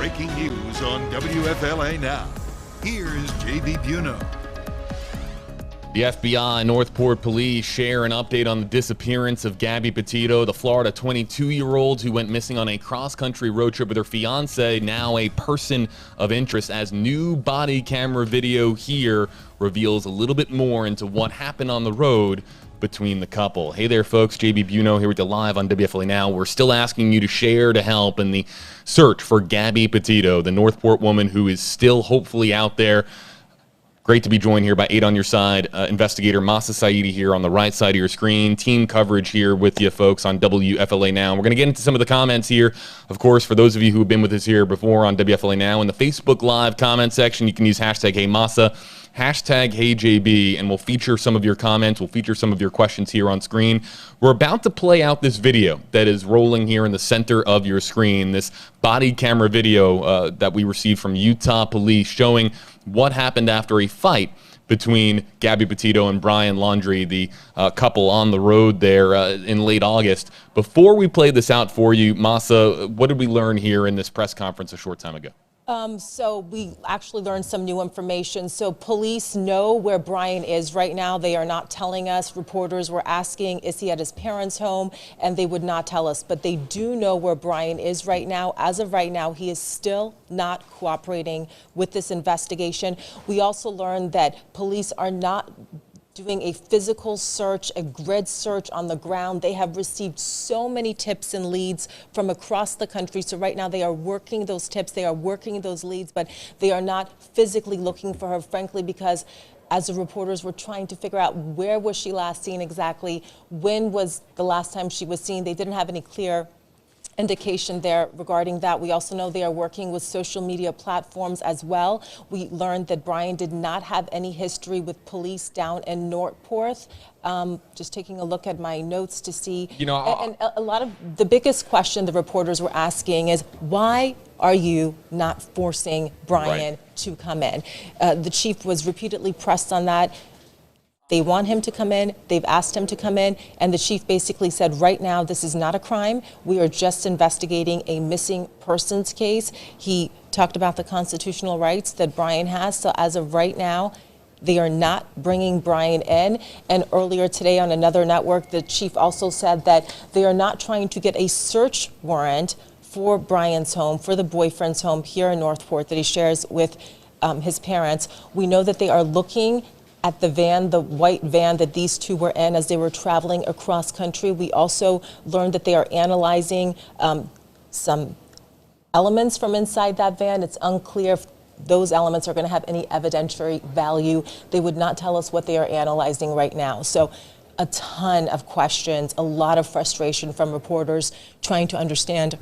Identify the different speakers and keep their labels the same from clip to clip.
Speaker 1: breaking news on WFLA Now. Here's Gabby Petito.
Speaker 2: The FBI and Northport Police share an update on the disappearance of Gabby Petito, the Florida 22-year-old who went missing on a cross-country road trip with her fiancé, now a person of interest, as new body camera video here reveals a little bit more into what happened on the road between the couple. Hey there, folks. JB Buno here with you live on WFLA Now. We're still asking you to share to help in the search for Gabby Petito, the Northport woman who is still hopefully out there. Great to be joined here by 8 on your side, investigator Masa Saidi here on the right side of your screen. Team coverage here with you folks on WFLA Now. We're going to get into some of the comments here. Of course, for those of you who have been with us here before on WFLA Now, in the Facebook Live comment section, you can use hashtag HeyMasa, hashtag HeyJB, and we'll feature some of your comments. We'll feature some of your questions here on screen. We're about to play out this video that is rolling here in the center of your screen, this body camera video that we received from Utah Police showing what happened after a fight between Gabby Petito and Brian Laundrie, the couple on the road there in late August. Before we play this out for you, Masa, what did we learn here in this press conference a short time ago?
Speaker 3: So we actually learned some new information. So police know where Brian is right now. They are not telling us. Reporters were asking, is he at his parents' home? And they would not tell us. But they do know where Brian is right now. As of right now, he is still not cooperating with this investigation. We also learned that police are not doing a physical search, a grid search on the ground. They have received so many tips and leads from across the country. So right now they are working those tips, they are working those leads, but they are not physically looking for her, frankly, because as the reporters were trying to figure out where was she last seen exactly, when was the last time she was seen, they didn't have any clear indication there regarding that. We also know they are working with social media platforms as well. We learned that Brian did not have any history with police down in Northport. Just taking a look at my notes to see. You know, and a lot of the biggest question the reporters were asking is, why are you not forcing Brian to come in? The chief was repeatedly pressed on that. They want him to come in, they've asked him to come in, and the chief basically said, right now, this is not a crime. We are just investigating a missing persons case. He talked about the constitutional rights that Brian has, so as of right now, they are not bringing Brian in. And earlier today on another network, the chief also said that they are not trying to get a search warrant for Brian's home, for the boyfriend's home here in Northport that he shares with his parents. We know that they are looking at the van, the white van that these two were in as they were traveling across country. We also learned that they are analyzing some elements from inside that van. It's unclear if those elements are going to have any evidentiary value. They would not tell us what they are analyzing right now. So a ton of questions, a lot of frustration from reporters trying to understand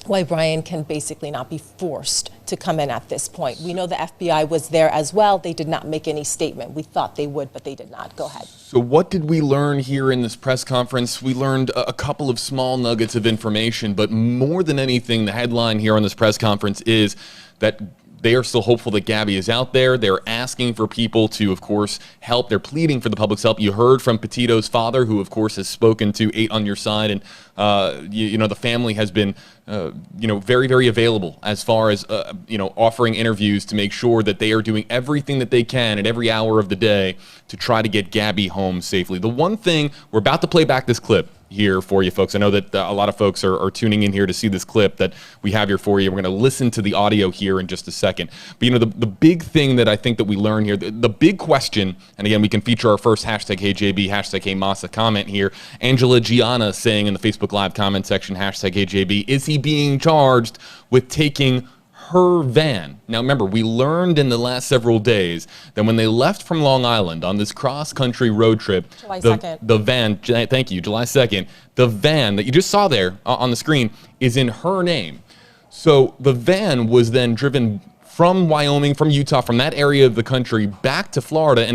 Speaker 3: why Brian can basically not be forced to come in at this point. We know the FBI was there as well. They did not make any statement. We thought they would, but they did not. Go ahead.
Speaker 2: So what did we learn here in this press conference? We learned a couple of small nuggets of information, but more than anything, the headline here on this press conference is that they are still hopeful that Gabby is out there. They're asking for people to, of course, help. They're pleading for the public's help. You heard from Petito's father, who, of course, has spoken to 8 on your side. And, the family has been, very, very available as far as, offering interviews to make sure that they are doing everything that they can at every hour of the day to try to get Gabby home safely. The one thing, we're about to play back this clip here for you folks. I know that a lot of folks are tuning in here to see this clip that we have here for you. We're going to listen to the audio here in just a second. But, the big thing that I think that we learn here, the big question, and again, we can feature our first hashtag HeyJB, hashtag HeyMasa comment here. Angela Gianna saying in the Facebook Live comment section, hashtag HeyJB, is he being charged with taking her van? Now, remember, we learned in the last several days that when they left from Long Island on this cross-country road trip, the van, thank you, July 2nd, the van that you just saw there on the screen is in her name. So the van was then driven from Wyoming, from Utah, from that area of the country back to Florida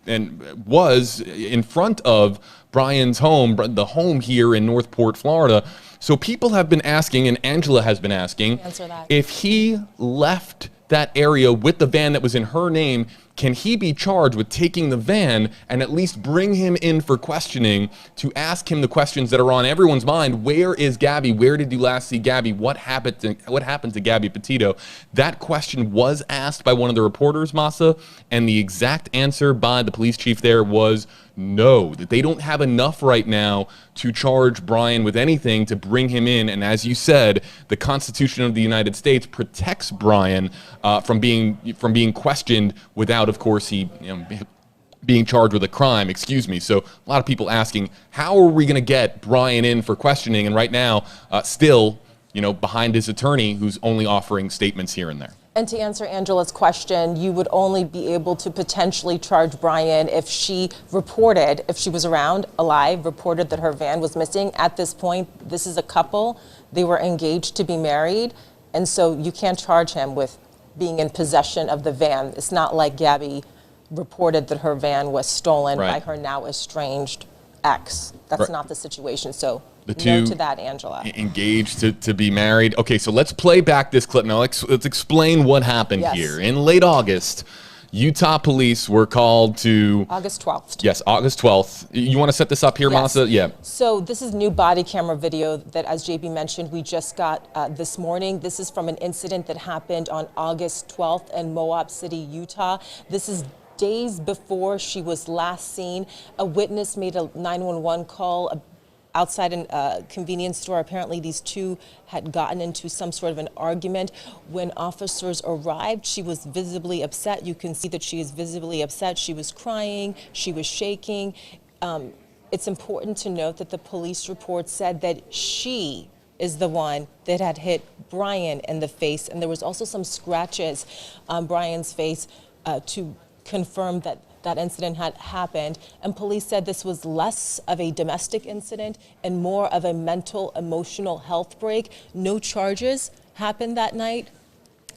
Speaker 2: and was in front of Brian's home, the home here in Northport, Florida. So people have been asking, and Angela has been asking, if he left that area with the van that was in her name, can he be charged with taking the van and at least bring him in for questioning to ask him the questions that are on everyone's mind? Where is Gabby? Where did you last see Gabby? What happened to Gabby Petito? That question was asked by one of the reporters, Masa, and the exact answer by the police chief there was no, that they don't have enough right now to charge Brian with anything to bring him in. And as you said, the Constitution of the United States protects Brian from being questioned without, of course, being charged with a crime. Excuse me. So a lot of people asking, how are we going to get Brian in for questioning? And right now, still, behind his attorney, who's only offering statements here and there.
Speaker 3: And to answer Angela's question, you would only be able to potentially charge Brian if she was around, alive, reported that her van was missing. At this point, this is a couple. They were engaged to be married. And so you can't charge him with being in possession of the van. It's not like Gabby reported that her van was stolen by her now estranged ex. That's not the situation. So
Speaker 2: the two
Speaker 3: no to that, Angela.
Speaker 2: Engaged to be married. Okay, so let's play back this clip now. Let's explain what happened here. In late August, Utah police were called to...
Speaker 3: August 12th.
Speaker 2: Yes, August 12th. You want to set this up here, Masa? Yeah.
Speaker 3: So this is new body camera video that, as JB mentioned, we just got this morning. This is from an incident that happened on August 12th in Moab City, Utah. This is days before she was last seen. A witness made a 911 call outside a convenience store. Apparently these two had gotten into some sort of an argument. When officers arrived, she was visibly upset. You can see that she is visibly upset. She was crying, she was shaking. It's important to note that the police report said that she is the one that had hit Brian in the face, and there was also some scratches on Brian's face to confirm that that incident had happened. And police said this was less of a domestic incident and more of a mental, emotional health break. No charges happened that night.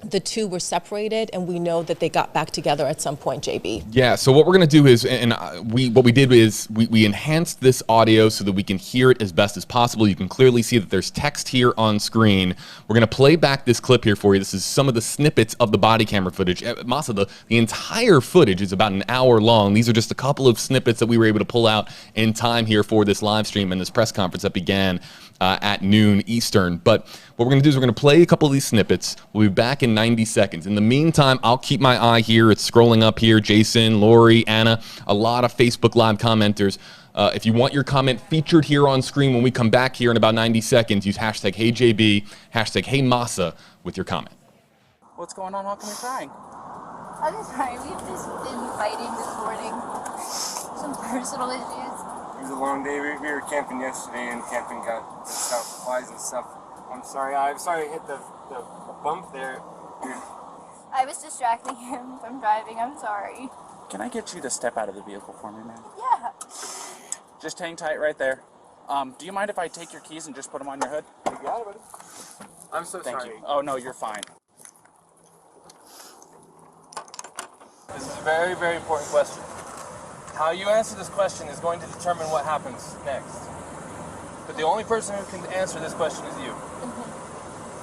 Speaker 3: The two were separated, and we know that they got back together at some point, JB.
Speaker 2: Yeah, so what we're going to do is, what we did is we enhanced this audio so that we can hear it as best as possible. You can clearly see that there's text here on screen. We're going to play back this clip here for you. This is some of the snippets of the body camera footage. Masa, the entire footage is about an hour long. These are just a couple of snippets that we were able to pull out in time here for this live stream and this press conference that began at noon Eastern. But what we're going to do is we're going to play a couple of these snippets. We'll be back in 90 seconds. In the meantime, I'll keep my eye here. It's scrolling up here. Jason, Lori, Anna, a lot of Facebook Live commenters. If you want your comment featured here on screen when we come back here in about 90 seconds, use hashtag HeyJB, hashtag HeyMasa with your comment.
Speaker 4: What's going on? How come you're crying?
Speaker 5: I'm sorry, we've just been fighting this morning. Some personal issues.
Speaker 6: It was a long day. We were camping yesterday, and camping got stuff, flies and stuff. I'm sorry I hit the bump there.
Speaker 5: I was distracting him from driving. I'm sorry.
Speaker 4: Can I get you to step out of the vehicle for me, man?
Speaker 5: Yeah.
Speaker 4: Just hang tight right there. Do you mind if I take your keys and just put them on your hood?
Speaker 6: You got it, buddy. I'm so
Speaker 4: Thank
Speaker 6: sorry.
Speaker 4: you. Oh, no, you're fine.
Speaker 6: This is a very, very important question. How you answer this question is going to determine what happens next. But the only person who can answer this question is you.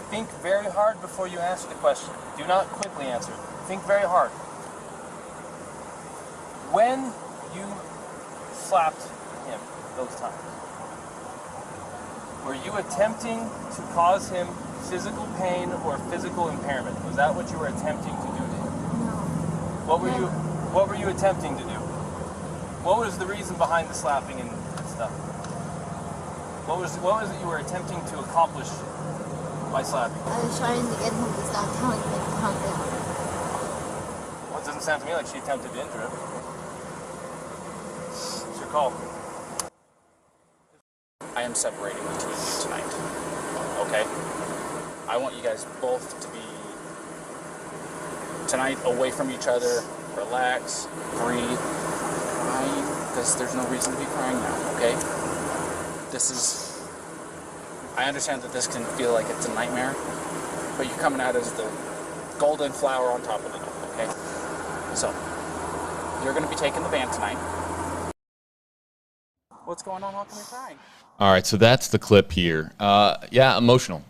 Speaker 6: Think very hard before you answer the question. Do not quickly answer. Think very hard. When you slapped him those times, were you attempting to cause him physical pain or physical impairment? Was that what you were attempting to do to him? What were you attempting to do? What was the reason behind the slapping and stuff? What was it you were attempting to accomplish by slapping?
Speaker 5: I was trying to get him to stop telling me to calm down.
Speaker 6: Well, it doesn't sound to me like she attempted to injure him. It's your call.
Speaker 4: I am separating the two of you tonight. Okay? I want you guys both to be tonight away from each other, relax, breathe, crying, because there's no reason to be crying now, okay? I understand that this can feel like it's a nightmare, but you're coming out as the golden flower on top of it, okay? So, you're going to be taking the van tonight. What's going on? How come you're crying?
Speaker 2: All right, so that's the clip here. Yeah, emotional.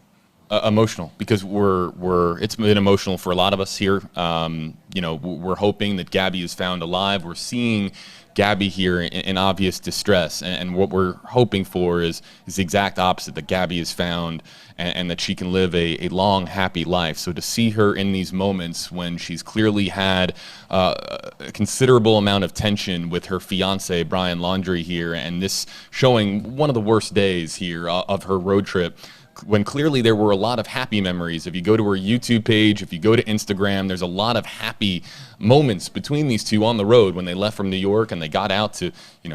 Speaker 2: Emotional, because it's been emotional for a lot of us here. We're hoping that Gabby is found alive. We're seeing Gabby here in obvious distress, and what we're hoping for is the exact opposite, that Gabby is found and that she can live a long, happy life. So to see her in these moments when she's clearly had a considerable amount of tension with her fiance Brian Laundrie here, and this showing one of the worst days here of her road trip, when clearly there were a lot of happy memories. If you go to her YouTube page, if you go to Instagram, there's a lot of happy moments between these two on the road when they left from New York and they got out to,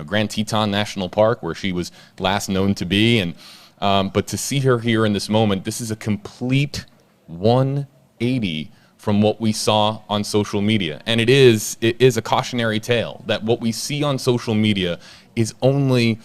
Speaker 2: Grand Teton National Park, where she was last known to be. And but to see her here in this moment, this is a complete 180 from what we saw on social media. And it is a cautionary tale that what we see on social media is only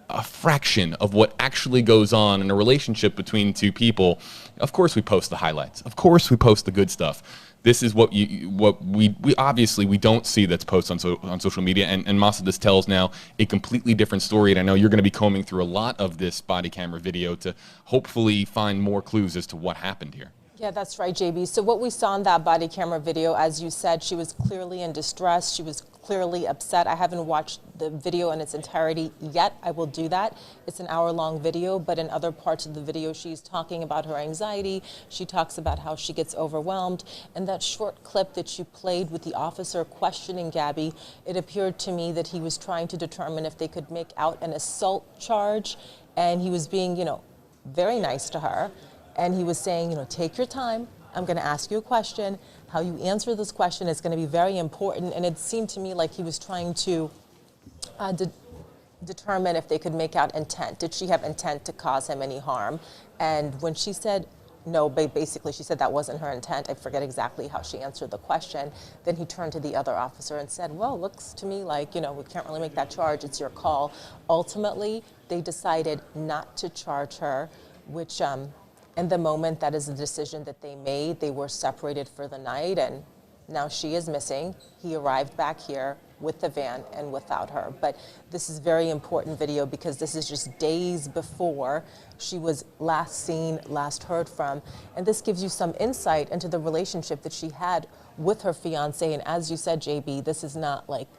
Speaker 2: a fraction of what actually goes on in a relationship between two people. Of course we post the highlights. Of course we post the good stuff. This is what we obviously we don't see that's posted on social media. And Masa, this tells now a completely different story. And I know you're going to be combing through a lot of this body camera video to hopefully find more clues as to what happened here.
Speaker 3: Yeah, that's right, JB. So what we saw in that body camera video, as you said, she was clearly in distress. She was clearly upset. I haven't watched the video in its entirety yet. I will do that. It's an hour-long video, but in other parts of the video, she's talking about her anxiety. She talks about how she gets overwhelmed. And that short clip that you played with the officer questioning Gabby, it appeared to me that he was trying to determine if they could make out an assault charge, and he was being, very nice to her. And he was saying, take your time. I'm going to ask you a question. How you answer this question is going to be very important. And it seemed to me like he was trying to determine if they could make out intent. Did she have intent to cause him any harm? And when she said no, basically she said that wasn't her intent. I forget exactly how she answered the question. Then he turned to the other officer and said, well, looks to me like, we can't really make that charge. It's your call. Ultimately, they decided not to charge her, which in the moment, that is the decision that they made. They were separated for the night, and now she is missing. He arrived back here with the van and without her. But this is very important video because this is just days before she was last seen, last heard from. And this gives you some insight into the relationship that she had with her fiance. And as you said, JB, this is not like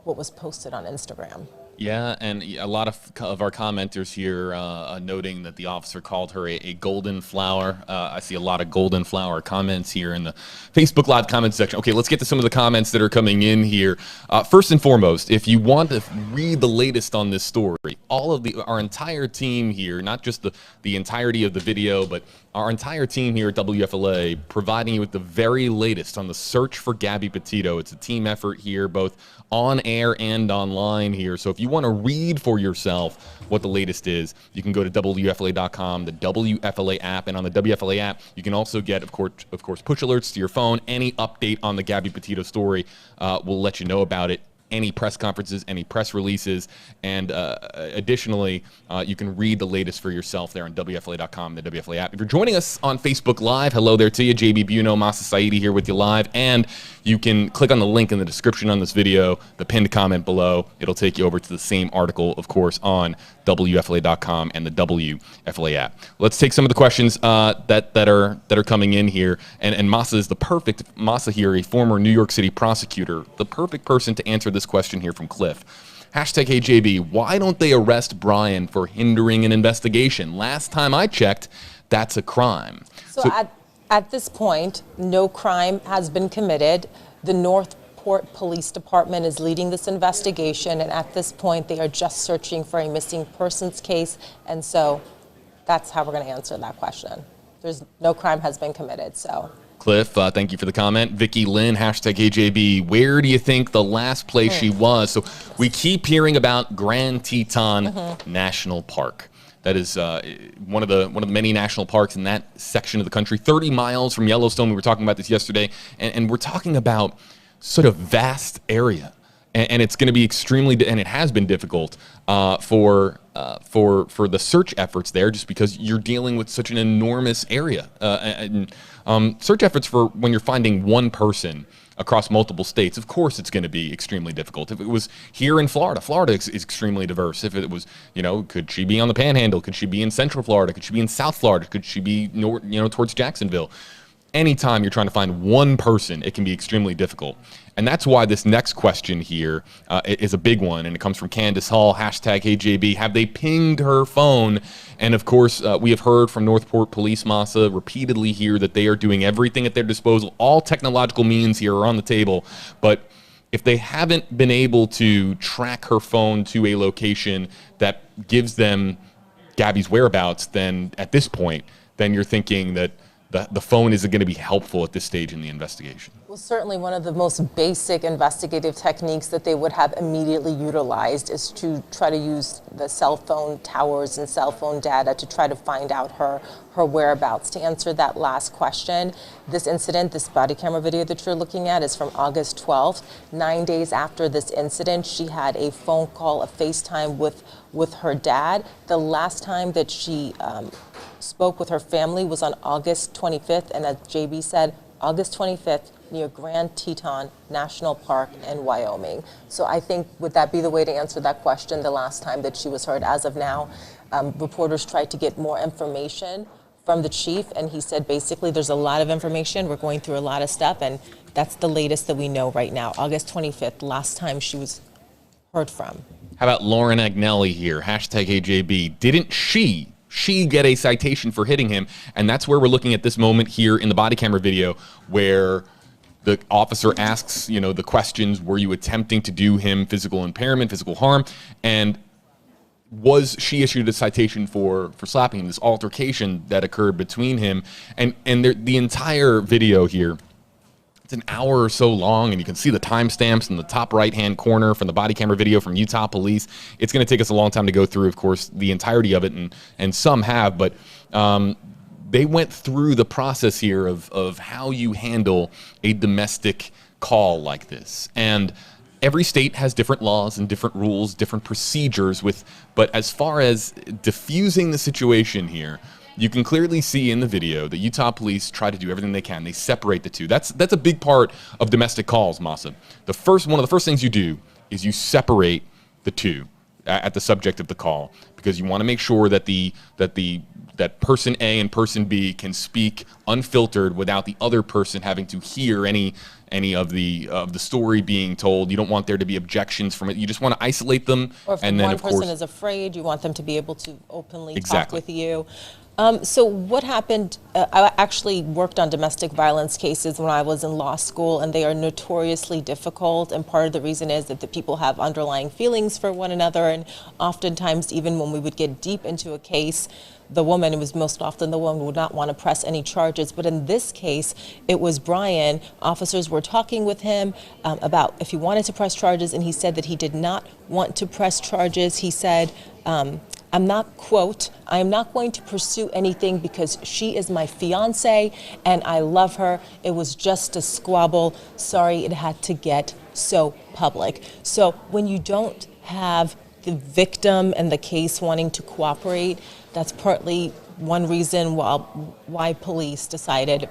Speaker 3: what was posted on Instagram.
Speaker 2: Yeah, and a lot of our commenters here noting that the officer called her a golden flower. I see a lot of golden flower comments here in the Facebook Live comment section. Okay, let's get to some of the comments that are coming in here. First and foremost, if you want to read the latest on this story, our entire team here, not just the entirety of the video, but our entire team here at WFLA, providing you with the very latest on the search for Gabby Petito. It's a team effort here, both on air and online here. So if you want to read for yourself what the latest is, you can go to WFLA.com, the WFLA app, and on the WFLA app, you can also get, of course, push alerts to your phone. Any update on the Gabby Petito story, will let you know about it. Any press conferences, any press releases, and additionally, you can read the latest for yourself there on WFLA.com, the WFLA app. If you're joining us on Facebook Live, hello there to you. JB Buno, Masa Saidi here with you live, and you can click on the link in the description on this video, the pinned comment below. It'll take you over to the same article, of course, on WFLA.com and the WFLA app. Let's take some of the questions that are coming in here, and Masa is the perfect Masa here, a former New York City prosecutor, the perfect person to answer this question here from Cliff. Hashtag HJB, why don't they arrest Brian for hindering an investigation? Last time I checked, that's a crime.
Speaker 3: So at this point, no crime has been committed. The Northport Police Department is leading this investigation, and at this point, they are just searching for a missing persons case, and so that's how we're going to answer that question. There's no crime has been committed, so.
Speaker 2: Cliff, thank you for the comment. Vicky Lynn, hashtag AJB, where do you think the last place she was? So we keep hearing about Grand Teton National Park. That is one of the many national parks in that section of the country, 30 miles from Yellowstone. We were talking about this yesterday, and we're talking about sort of vast area. and it's going to be and it has been difficult for the search efforts there, just because you're dealing with such an enormous area. Search efforts for when you're finding one person across multiple states, of course it's going to be extremely difficult. If it was here in Florida, Florida is extremely diverse. If it was, could she be on the Panhandle? Could she be in Central Florida? Could she be in South Florida? Could she be towards Jacksonville? Anytime you're trying to find one person, it can be extremely difficult. And that's why this next question here is a big one, and it comes from Candace Hall, #HeyJB. Have they pinged her phone? And of course, we have heard from Northport Police, Masa, repeatedly here that they are doing everything at their disposal. All technological means here are on the table. But if they haven't been able to track her phone to a location that gives them Gabby's whereabouts, then at this point, then you're thinking that the phone isn't going to be helpful at this stage in the investigation.
Speaker 3: Well, certainly one of the most basic investigative techniques that they would have immediately utilized is to try to use the cell phone towers and cell phone data to try to find out her whereabouts. To answer that last question, this incident, this body camera video that you're looking at, is from August 12th. 9 days after this incident, she had a phone call, a FaceTime with her dad. The last time that she spoke with her family was on August 25th, and as JB said, August 25th near Grand Teton National Park in Wyoming. So I think, would that be the way to answer that question, the last time that she was heard? As of now, reporters tried to get more information from the chief, and he said basically there's a lot of information, we're going through a lot of stuff, and that's the latest that we know right now. August 25th, last time she was heard from.
Speaker 2: How about Lauren Agnelli here, #HeyJB. Didn't she get a citation for hitting him? And that's where we're looking at this moment here in the body camera video, where the officer asks, the questions, were you attempting to do him physical impairment, physical harm? And was she issued a citation for slapping him, this altercation that occurred between him? And the entire video here, it's an hour or so long, and you can see the timestamps in the top right-hand corner from the body camera video from Utah Police. It's going to take us a long time to go through, of course, the entirety of it, and some have, but they went through the process here of how you handle a domestic call like this. And every state has different laws and different rules, different procedures but as far as diffusing the situation here, you can clearly see in the video that Utah Police try to do everything they can. They separate the two. That's a big part of domestic calls, Masa. One of the first things you do is you separate the two at the subject of the call, because you want to make sure that that person A and person B can speak unfiltered without the other person having to hear any of the story being told. You don't want there to be objections from it. You just want to isolate them.
Speaker 3: Or if
Speaker 2: and then,
Speaker 3: one
Speaker 2: of course,
Speaker 3: person is afraid, you want them to be able to openly talk
Speaker 2: Exactly.
Speaker 3: with you. So what happened, I actually worked on domestic violence cases when I was in law school, and they are notoriously difficult. And part of the reason is that the people have underlying feelings for one another. And oftentimes, even when we would get deep into a case, the woman, it was most often the woman, would not want to press any charges. But in this case, it was Brian. Officers were talking with him about if he wanted to press charges, and he said that he did not want to press charges. He said, I'm not, quote, I am not going to pursue anything because she is my fiancé and I love her. It was just a squabble. Sorry, it had to get so public. So when you don't have the victim and the case wanting to cooperate, that's partly one reason why police decided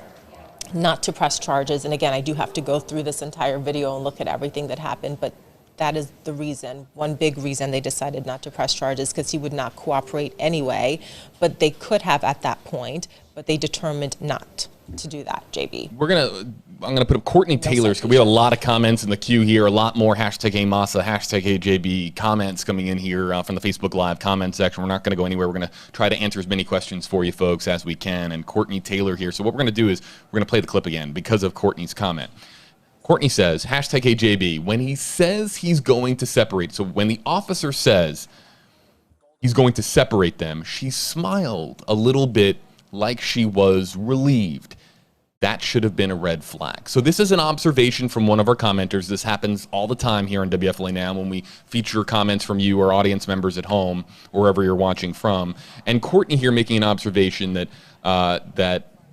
Speaker 3: not to press charges. And again, I do have to go through this entire video and look at everything that happened, but that is the reason, one big reason they decided not to press charges, because he would not cooperate anyway. But they could have at that point, but they determined not to do that, JB.
Speaker 2: I'm gonna put up Courtney Taylor's, because we have a lot of comments in the queue here, a lot more #HeyMasa, #HeyJB comments coming in here from the Facebook Live comment section. We're not gonna go anywhere. We're gonna try to answer as many questions for you folks as we can. And Courtney Taylor here. So what we're gonna do is we're gonna play the clip again because of Courtney's comment. Courtney says, #HeyJB, when he says he's going to separate, so when the officer says he's going to separate them, she smiled a little bit like she was relieved. That should have been a red flag. So this is an observation from one of our commenters. This happens all the time here on WFLA Now when we feature comments from you or audience members at home, or wherever you're watching from. And Courtney here making an observation that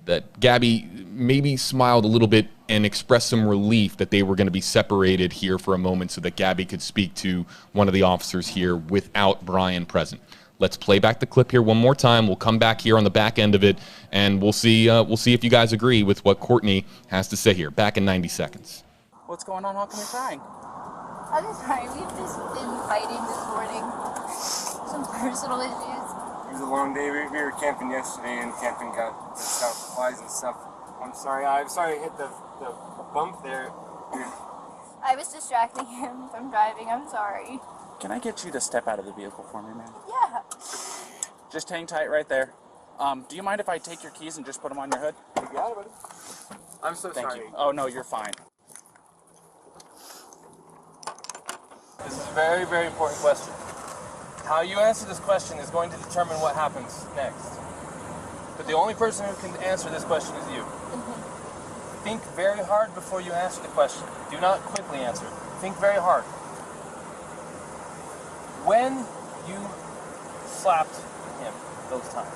Speaker 2: that Gabby maybe smiled a little bit and expressed some relief that they were going to be separated here for a moment so that Gabby could speak to one of the officers here without Brian present. Let's play back the clip here one more time. We'll come back here on the back end of it, and we'll see if you guys agree with what Courtney has to say here. Back in 90 seconds.
Speaker 4: What's going on? How come you're crying?
Speaker 5: I'm sorry, we've just been fighting this morning. Some personal issues.
Speaker 7: It was a long day. We were camping yesterday, and camping got out flies and stuff. I'm sorry I hit the bump there.
Speaker 5: I was distracting him from driving. I'm sorry.
Speaker 4: Can I get you to step out of the vehicle for me, man?
Speaker 5: Yeah.
Speaker 4: Just hang tight right there. Do you mind if I take your keys and just put them on your hood?
Speaker 7: You got it, buddy. I'm so
Speaker 4: Thank
Speaker 7: sorry.
Speaker 4: you. Oh, no, you're fine.
Speaker 6: This is a very, very important question. How you answer this question is going to determine what happens next. But the only person who can answer this question is you. Think very hard before you answer the question. Do not quickly answer it. Think very hard. When you slapped him those times,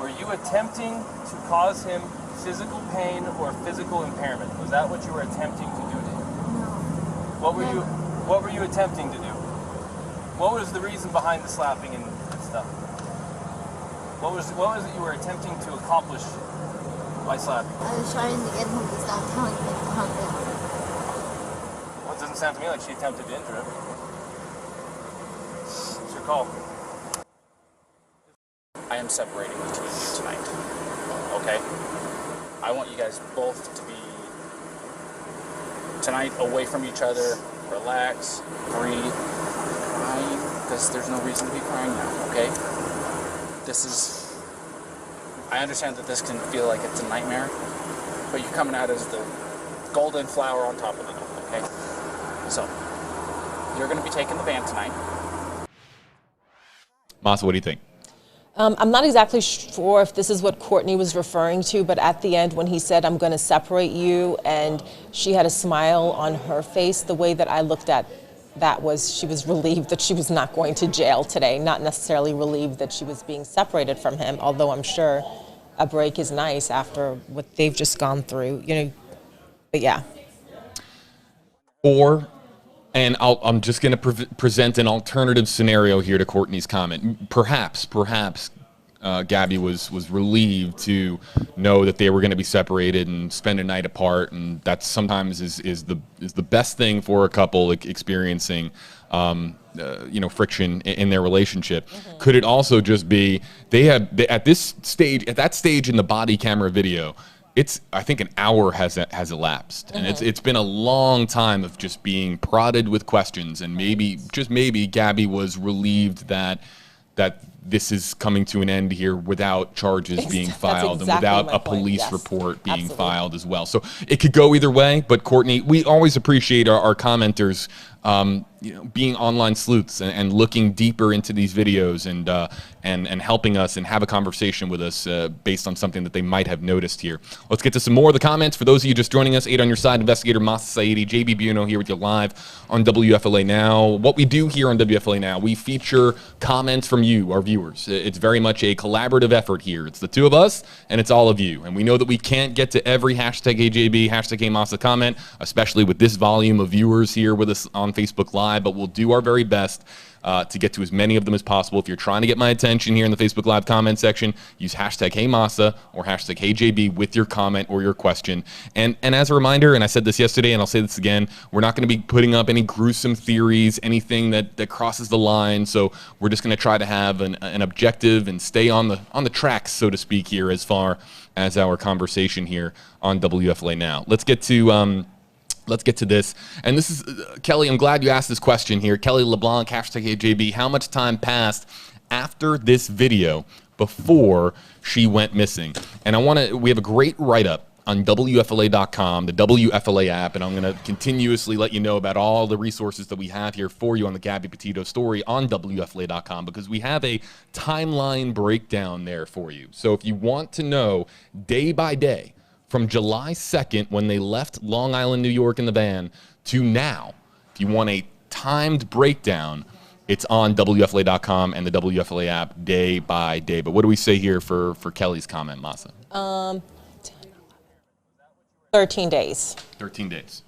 Speaker 6: were you attempting to cause him physical pain or physical impairment? Was that what you were attempting to do to him?
Speaker 5: No.
Speaker 6: What were you attempting to do? What was the reason behind the slapping and stuff? What was it you were attempting to accomplish by slapping?
Speaker 5: I was trying to get him to stop telling me about it.
Speaker 6: Well, it doesn't sound to me like she attempted to injure him. It's your call.
Speaker 4: I am separating the two of you tonight. Okay? I want you guys both to be tonight away from each other, relax, breathe, crying, because there's no reason to be crying now, okay? I understand that this can feel like it's a nightmare, but you're coming out as the golden flower on top of it, okay? So, you're going to be taking the van tonight.
Speaker 2: Masa, what do you think?
Speaker 3: I'm not exactly sure if this is what Courtney was referring to, but at the end when he said, I'm going to separate you, and she had a smile on her face, the way that I looked at that was she was relieved that she was not going to jail today, not necessarily relieved that she was being separated from him, although I'm sure a break is nice after what they've just gone through, but yeah.
Speaker 2: And I'm just going to present an alternative scenario here to Courtney's comment. Perhaps Gabby was relieved to know that they were going to be separated and spend a night apart, and that sometimes is the best thing for a couple experiencing friction in their relationship. Mm-hmm. Could it also just be at that stage in the body camera video? I think an hour has elapsed, and it's been a long time of just being prodded with questions, and maybe Gabby was relieved that this is coming to an end here without charges being filed and without a police report being filed as well. So it could go either way, but Courtney, we always appreciate our commenters being online sleuths and looking deeper into these videos and helping us and have a conversation with us based on something that they might have noticed here. Let's get to some more of the comments. For those of you just joining us, 8 on your side, investigator Masa Saidi, JB Buno here with you live on WFLA Now. What we do here on WFLA Now, we feature comments from you, our viewers. It's very much a collaborative effort here. It's the two of us and it's all of you. And we know that we can't get to every hashtag AJB, hashtag AMasa comment, especially with this volume of viewers here with us on Facebook Live, but we'll do our very best to get to as many of them as possible. If you're trying to get my attention here in the Facebook Live comment section, use hashtag HeyMasa or hashtag HeyJB with your comment or your question. And as a reminder, and I said this yesterday and I'll say this again, we're not going to be putting up any gruesome theories, anything that crosses the line. So we're just going to try to have an objective and stay on the tracks, so to speak, here as far as our conversation here on WFLA Now. Let's get to this. And this is, Kelly, I'm glad you asked this question here. Kelly LeBlanc, hashtag AJB. How much time passed after this video before she went missing? And we have a great write-up on WFLA.com, the WFLA app, and I'm going to continuously let you know about all the resources that we have here for you on the Gabby Petito story on WFLA.com, because we have a timeline breakdown there for you. So if you want to know day by day, from July 2nd, when they left Long Island, New York in the van, to now, if you want a timed breakdown, It's on WFLA.com and the WFLA app day by day. But what do we say here for Kelly's comment, Masa?
Speaker 3: 13 days.
Speaker 2: 13 days.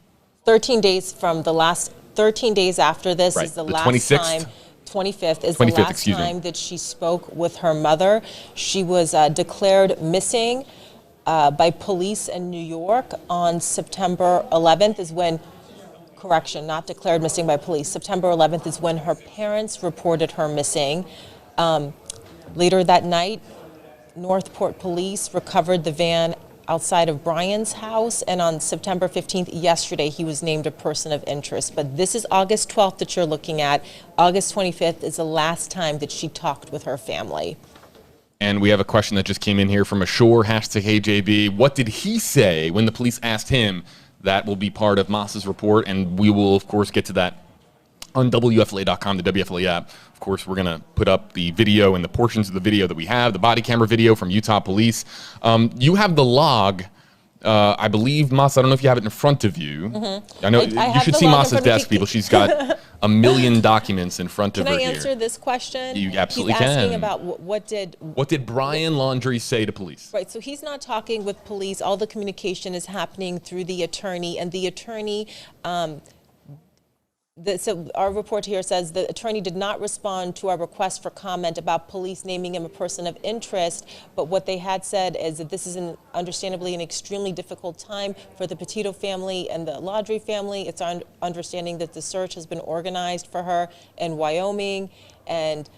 Speaker 3: 13 days from the last, 13 days after this
Speaker 2: Right.
Speaker 3: is the
Speaker 2: The
Speaker 3: last
Speaker 2: 26th?
Speaker 3: time. 25th is
Speaker 2: 25th,
Speaker 3: the last
Speaker 2: excuse me.
Speaker 3: time that she spoke with her mother. She was declared missing by police in New York on September 11th is when, correction, not declared missing by police. September 11th is when her parents reported her missing. Later that night, Northport police recovered the van outside of Brian's house, and on September 15th, yesterday, he was named a person of interest. But this is August 12th that you're looking at. August 25th is the last time that she talked with her family.
Speaker 2: And we have a question that just came in here from Ashore, #HeyJB. What did he say when the police asked him? That will be part of Masa's report, and we will, of course, get to that on WFLA.com, the WFLA app. Of course, we're going to put up the video and the portions of the video that we have, the body camera video from Utah Police. You have the log, I believe, Masa, I don't know if you have it in front of you.
Speaker 3: Mm-hmm.
Speaker 2: I know
Speaker 3: I
Speaker 2: you
Speaker 3: have
Speaker 2: should
Speaker 3: the
Speaker 2: see
Speaker 3: log in
Speaker 2: Masa's
Speaker 3: front of
Speaker 2: desk,
Speaker 3: me.
Speaker 2: people. She's got a million documents in front of
Speaker 3: Can
Speaker 2: her
Speaker 3: I
Speaker 2: here.
Speaker 3: answer this question?
Speaker 2: You absolutely
Speaker 3: He's asking
Speaker 2: can.
Speaker 3: about what did
Speaker 2: Brian Laundrie say to police?
Speaker 3: Right, so he's not talking with police. All the communication is happening through the attorney, and the attorney, so our report here says the attorney did not respond to our request for comment about police naming him a person of interest, but what they had said is that this is understandably an extremely difficult time for the Petito family and the Laundrie family. It's our understanding that the search has been organized for her in Wyoming, and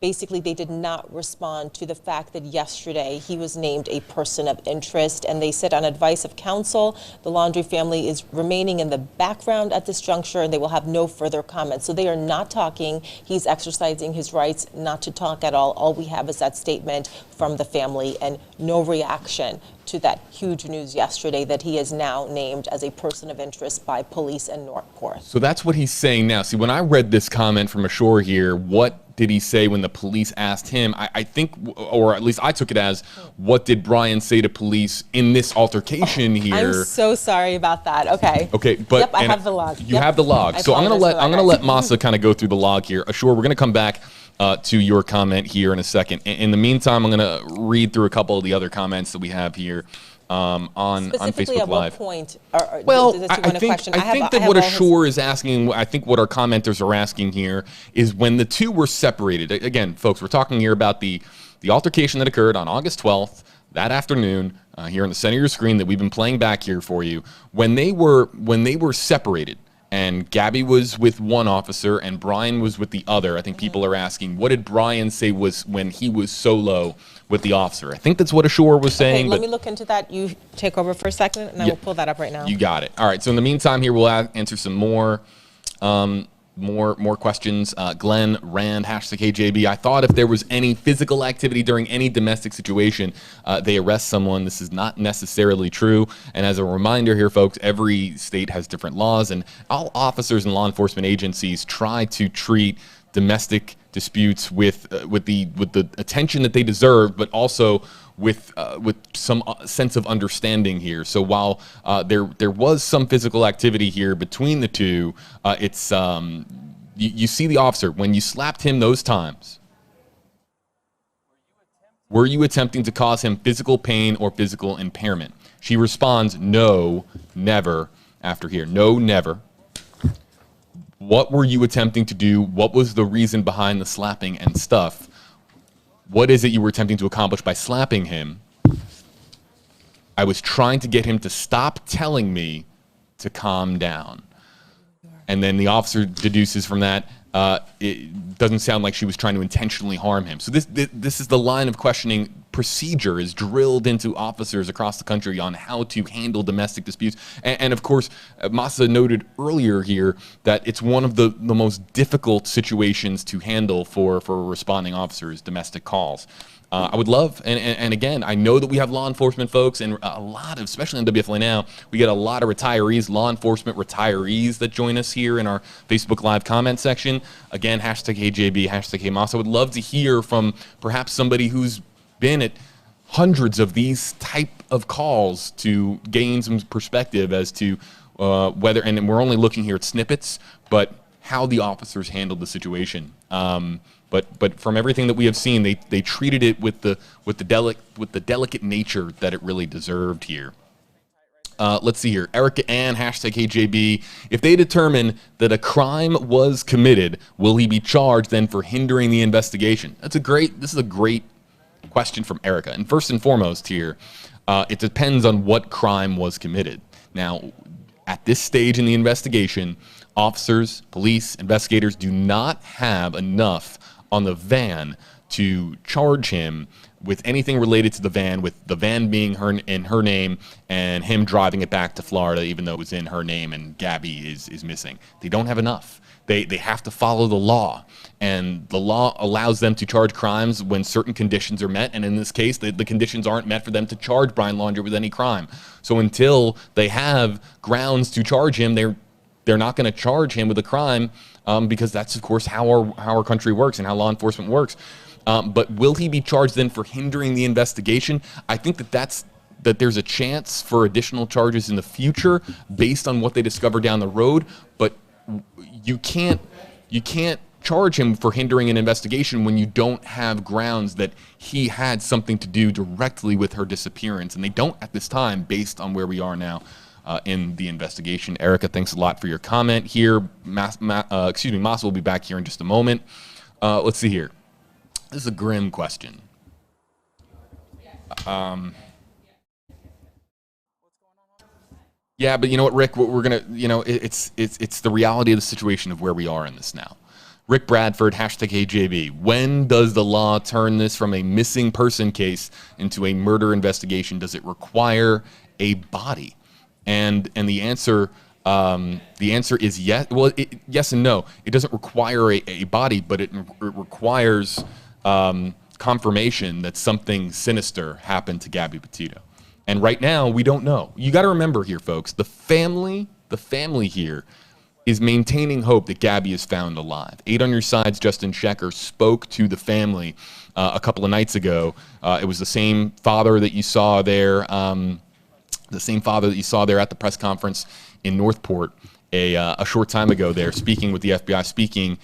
Speaker 3: basically, they did not respond to the fact that yesterday he was named a person of interest, and they said on advice of counsel, the Laundrie family is remaining in the background at this juncture, and they will have no further comments. So they are not talking. He's exercising his rights not to talk at all. All we have is that statement from the family and no reaction to that huge news yesterday that he is now named as a person of interest by police in Northport.
Speaker 2: So that's what he's saying now. See, when I read this comment from Ashore here, what did he say when the police asked him? I think, or at least I took it as, what did Brian say to police in this altercation here?
Speaker 3: I'm so sorry about that. Okay.
Speaker 2: Okay, but
Speaker 3: yep, I have the log.
Speaker 2: You have the log. So I'm gonna let Masa kind of go through the log here. Ashore, we're gonna come back to your comment here in a second. In the meantime, I'm gonna read through a couple of the other comments that we have here on
Speaker 3: Specifically,
Speaker 2: Facebook
Speaker 3: at
Speaker 2: Live.
Speaker 3: what point?
Speaker 2: Well,
Speaker 3: does
Speaker 2: I think that what Ashore is asking, I think what our commenters are asking here is when the two were separated. Again, folks, we're talking here about the altercation that occurred on August 12th, that afternoon, here on the center of your screen that we've been playing back here for you. When they were separated, and Gabby was with one officer and Brian was with the other, I think people are asking, what did Brian say was when he was solo with the officer? I think that's what Ashore was saying.
Speaker 3: Okay, let me look into that. You take over for a second, and I will pull that up right now.
Speaker 2: You got it. All right. So in the meantime, here we'll answer some more questions. Glenn Rand, #HeyJB. I thought if there was any physical activity during any domestic situation, they arrest someone. This is not necessarily true. And as a reminder here, folks, every state has different laws, and all officers and law enforcement agencies try to treat domestic disputes with the attention that they deserve, but also with some sense of understanding here. So while there was some physical activity here between the two, it's you see the officer when you slapped him those times. Were you attempting to cause him physical pain or physical impairment? She responds, no, never. After here, no, never. What were you attempting to do? What was the reason behind the slapping and stuff? What is it you were attempting to accomplish by slapping him? I was trying to get him to stop telling me to calm down. And then the officer deduces from that, it doesn't sound like she was trying to intentionally harm him. So this is the line of questioning procedure is drilled into officers across the country on how to handle domestic disputes. And of course, Masa noted earlier here that it's one of the most difficult situations to handle for responding officers, domestic calls. I would love, and again, I know that we have law enforcement folks and a lot of, especially on WFLA now, we get a lot of retirees, law enforcement retirees that join us here in our Facebook Live comment section. Again, #HeyJB, #HeyMasa. I would love to hear from perhaps somebody who's been at hundreds of these type of calls to gain some perspective as to whether, and we're only looking here at snippets, but how the officers handled the situation. But from everything that we have seen, they treated it with the delicate nature that it really deserved here. Let's see here. Erica Ann, #HJB. If they determine that a crime was committed, will he be charged then for hindering the investigation? This is a great question from Erica. And first and foremost here, it depends on what crime was committed. Now, at this stage in the investigation, officers, police, investigators do not have enough on the van to charge him with anything related to the van, with the van being in her name and him driving it back to Florida, even though it was in her name and Gabby is missing. They don't have enough. They have to follow the law, and the law allows them to charge crimes when certain conditions are met, and in this case, the conditions aren't met for them to charge Brian Laundrie with any crime. So until they have grounds to charge him, they're not going to charge him with a crime, because that's, of course, how our country works and how law enforcement works. But will he be charged then for hindering the investigation? I think that there's a chance for additional charges in the future based on what they discover down the road, but you can't charge him for hindering an investigation when you don't have grounds that he had something to do directly with her disappearance, and they don't at this time based on where we are now in the investigation. Erica, thanks a lot for your comment here. Masa will be back here in just a moment. Let's see here. This is a grim question. Yeah, but you know what, Rick? We're gonna, it's the reality of the situation of where we are in this now. Rick Bradford, #AJB. When does the law turn this from a missing person case into a murder investigation? Does it require a body? And the answer is yes. Well, yes and no. It doesn't require a body, but it requires confirmation that something sinister happened to Gabby Petito. And right now, we don't know. You got to remember here, folks, the family here is maintaining hope that Gabby is found alive. 8 on Your Side's Justin Shecker spoke to the family a couple of nights ago. It was the same father that you saw there, at the press conference in Northport a short time ago there, speaking with the FBI, speaking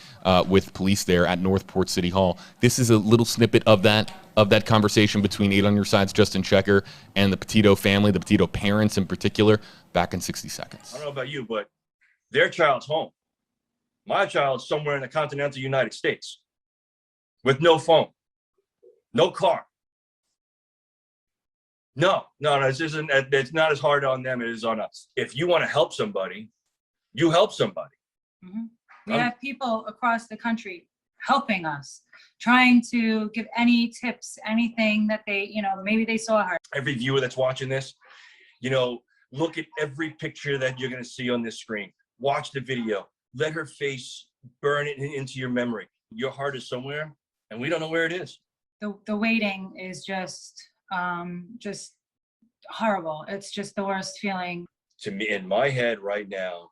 Speaker 2: with police there at Northport City Hall. This is a little snippet of that conversation between 8 on Your Side's Justin Shecker and the Petito family, the Petito parents in particular, back in 60 seconds.
Speaker 8: I don't know about you, but their child's home. My child's somewhere in the continental United States with no phone, no car. No, it's not as hard on them as it is on us. If you want to help somebody, you help somebody.
Speaker 9: Mm-hmm. We have people across the country helping us, trying to give any tips, anything that they, maybe they saw her.
Speaker 8: Every viewer that's watching this, look at every picture that you're going to see on this screen. Watch the video. Let her face burn it into your memory. Your heart is somewhere, and we don't know where it is.
Speaker 9: The waiting is just horrible. It's just the worst feeling.
Speaker 8: To me, in my head right now,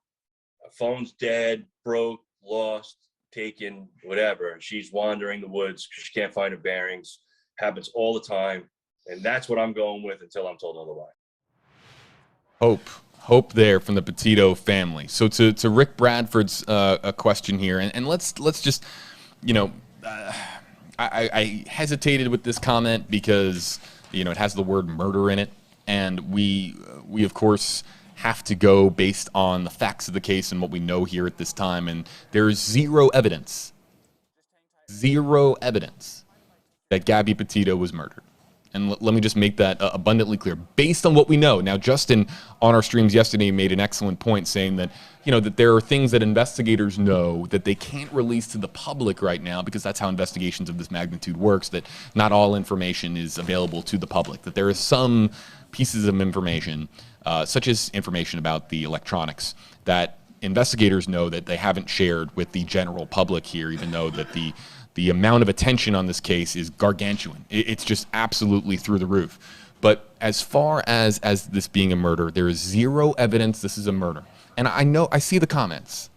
Speaker 8: a phone's dead, broke, lost, taken, whatever. She's wandering the woods because she can't find her bearings. Happens all the time. And that's what I'm going with until I'm told otherwise.
Speaker 2: Hope there from the Petito family. So to Rick Bradford's a question here, and let's just, I hesitated with this comment because, it has the word murder in it. And we of course have to go based on the facts of the case and what we know here at this time. And there's zero evidence that Gabby Petito was murdered. And let me just make that abundantly clear. Based on what we know. Now, Justin, on our streams yesterday, made an excellent point saying that, that there are things that investigators know that they can't release to the public right now because that's how investigations of this magnitude works, that not all information is available to the public, that there are some pieces of information, such as information about the electronics, that investigators know that they haven't shared with the general public here, even though that the amount of attention on this case is gargantuan. It's just absolutely through the roof. But as far as this being a murder, there is zero evidence this is a murder. And I see the comments.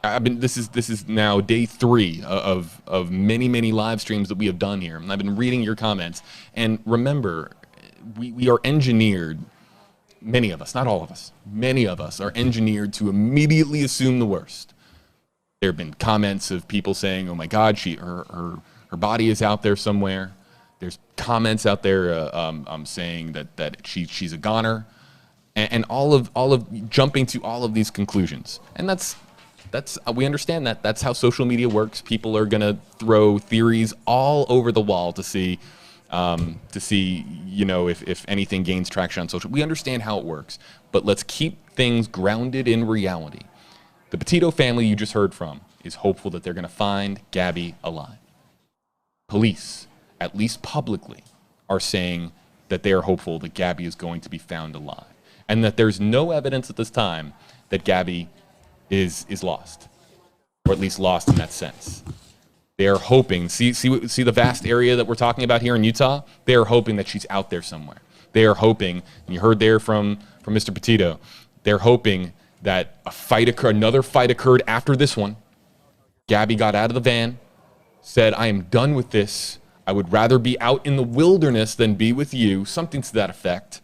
Speaker 2: This is now day 3 of many live streams that we have done here. And I've been reading your comments. And remember, we are engineered, many of us, not all of us, many of us are engineered to immediately assume the worst. There have been comments of people saying, "Oh my God, her body is out there somewhere." There's comments out there saying that she's a goner, and all of jumping to all of these conclusions. And that's we understand that. That's how social media works. People are gonna throw theories all over the wall to see if anything gains traction on social. We understand how it works, but let's keep things grounded in reality. The Petito family you just heard from is hopeful that they're going to find Gabby alive. Police, at least publicly, are saying that they are hopeful that Gabby is going to be found alive, and that there's no evidence at this time that Gabby is lost, or at least lost in that sense. They are hoping, see the vast area that we're talking about here in Utah? They are hoping that she's out there somewhere. They are hoping, and you heard there from Mr. Petito, they're hoping that another fight occurred after this one. Gabby got out of the van, said, "I am done with this. I would rather be out in the wilderness than be with you," something to that effect.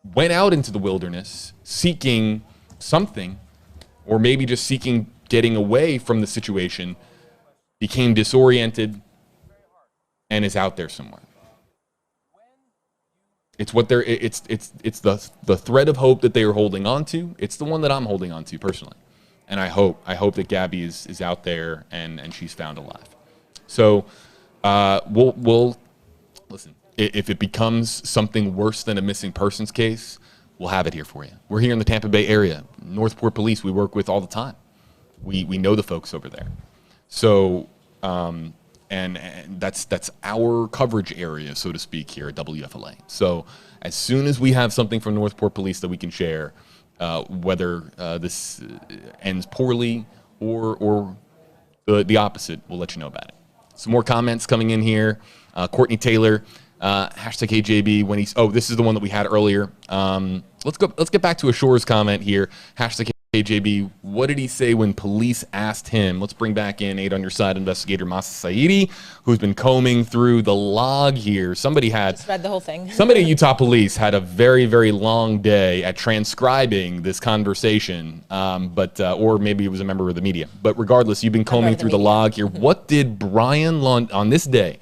Speaker 2: Went out into the wilderness seeking something, or maybe just seeking getting away from the situation, became disoriented, and is out there somewhere. It's what they're. It's the thread of hope that they are holding on to. It's the one that I'm holding on to personally, and I hope that Gabby is out there and she's found alive. So we'll listen. If it becomes something worse than a missing persons case, we'll have it here for you. We're here in the Tampa Bay area, Northport Police. We work with all the time. We know the folks over there. So. And that's our coverage area, so to speak, here at WFLA. So as soon as we have something from Northport Police that we can share, whether this ends poorly or the opposite, we'll let you know about it. Some more comments coming in here. Courtney Taylor, hashtag HJB. This is the one that we had earlier. Let's get back to Ashore's comment here. Hashtag JB, what did he say when police asked him? Let's bring back in 8 on your side investigator Masa Saidi, who's been combing through the log here. Just
Speaker 3: read the whole thing.
Speaker 2: Somebody at Utah Police had a very, very long day at transcribing this conversation, or maybe it was a member of the media. But regardless, you've been combing through the log here. What did Brian on this day,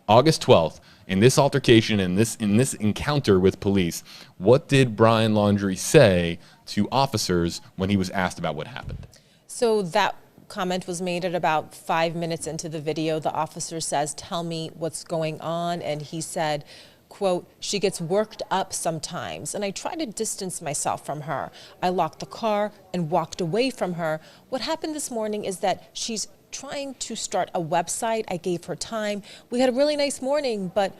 Speaker 2: August 12th, in this altercation, in this encounter with police, what did Brian Laundrie say to officers when he was asked about what happened?
Speaker 3: So that comment was made at about 5 minutes into the video. The officer says, "Tell me what's going on." And he said, quote, "She gets worked up sometimes, and I try to distance myself from her. I locked the car and walked away from her. What happened this morning is that she's trying to start a website. I gave her time. We had a really nice morning, but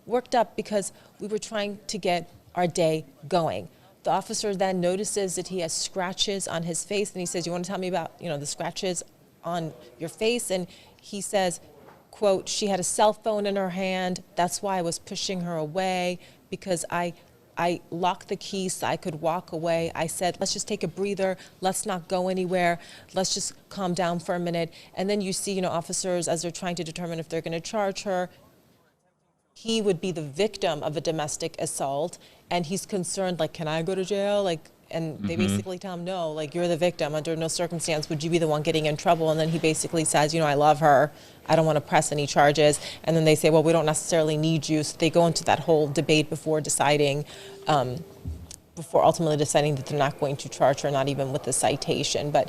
Speaker 3: worked up because we were trying to get our day going." The officer then notices that he has scratches on his face, and he says, "You want to tell me about, the scratches on your face?" And he says, quote, "She had a cell phone in her hand. That's why I was pushing her away, because I locked the key so I could walk away. I said, let's just take a breather. Let's not go anywhere. Let's just calm down for a minute." And then you see, officers, as they're trying to determine if they're going to charge her, he would be the victim of a domestic assault, and he's concerned, like, "Can I go to jail?" And they basically tell him, "No, you're the victim. Under no circumstance would you be the one getting in trouble." And then he basically says, "I love her. I don't want to press any charges." And then they say, "Well, we don't necessarily need you." So they go into that whole debate before ultimately deciding that they're not going to charge her, not even with the citation. But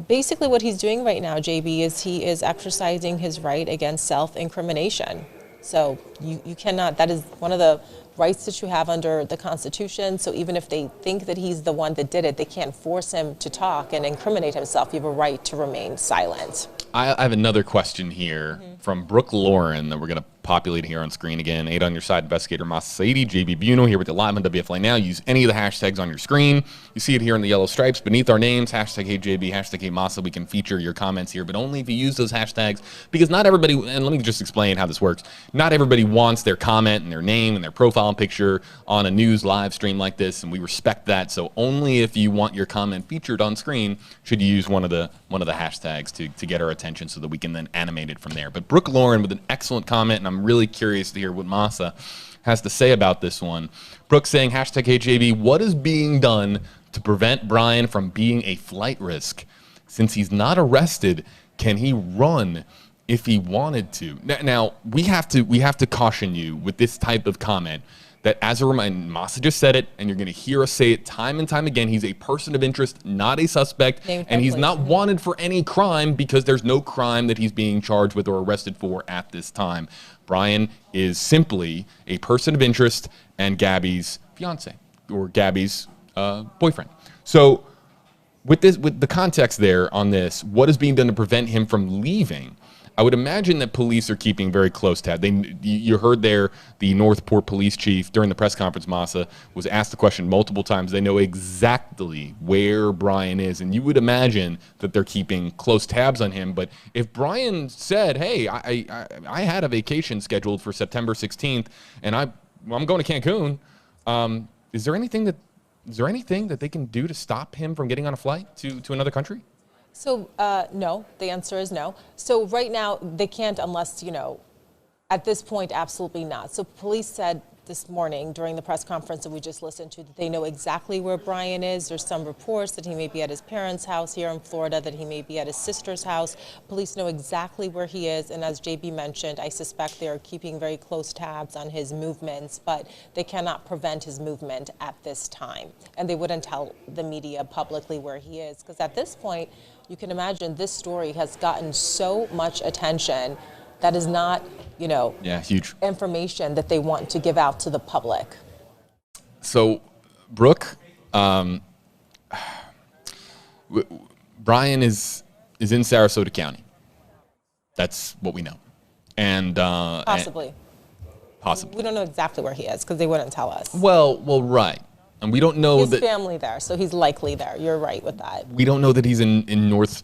Speaker 3: basically what he's doing right now, JB, is he is exercising his right against self-incrimination. So you cannot, that is one of the rights that you have under the Constitution. So even if they think that he's the one that did it, they can't force him to talk and incriminate himself. You have a right to remain silent.
Speaker 2: I have another question here from Brooke Lauren that we're going to populate here on screen again. 8 on your side investigator Masa Saidi, JB Buno here with you live on WFLA Now. Use any of the hashtags on your screen. You see it here in the yellow stripes beneath our names. Hashtag HJB, hashtag HMasa. We can feature your comments here, but only if you use those hashtags, because not everybody, and let me just explain how this works. Not everybody wants their comment and their name and their profile picture on a news live stream like this, and we respect that. So only if you want your comment featured on screen should you use one of the hashtags to get our attention, so that we can then animate it from there. But Brooke Lauren with an excellent comment, and I'm really curious to hear what Masa has to say about this one. Brooke saying, hashtag HJB, what is being done to prevent Brian from being a flight risk? since he's not arrested, can he run if he wanted to? Now we have to caution you with this type of comment that, as a reminder, Masa just said it, and you're going to hear us say it time and time again. He's a person of interest, not a suspect, and he's not wanted for any crime because there's no crime that he's being charged with or arrested for at this time. Brian is simply a person of interest and Gabby's fiance or Gabby's boyfriend. So with the context there on this, what is being done to prevent him from leaving? I would imagine that police are keeping very close tab. You heard there the Northport police chief during the press conference, Masa, was asked the question multiple times. They know exactly where Brian is, and you would imagine that they're keeping close tabs on him. But if Brian said, hey, I had a vacation scheduled for September 16th, and I'm going to Cancun, is there anything that they can do to stop him from getting on a flight to another country?
Speaker 3: So, no, the answer is no. So right now, they can't unless, at this point, absolutely not. So police said this morning during the press conference that we just listened to that they know exactly where Brian is. There's some reports that he may be at his parents' house here in Florida, that he may be at his sister's house. Police know exactly where he is, and as JB mentioned, I suspect they are keeping very close tabs on his movements, but they cannot prevent his movement at this time. And they wouldn't tell the media publicly where he is, because at this point, you can imagine this story has gotten so much attention that is not,
Speaker 2: huge
Speaker 3: information that they want to give out to the public.
Speaker 2: So, Brooke, Brian is in Sarasota County. That's what we know, and
Speaker 3: Possibly. We don't know exactly where he is because they wouldn't tell us.
Speaker 2: Well, right. And we don't know
Speaker 3: his
Speaker 2: that
Speaker 3: family there, so he's likely there. You're right with that.
Speaker 2: We don't know that he's in North.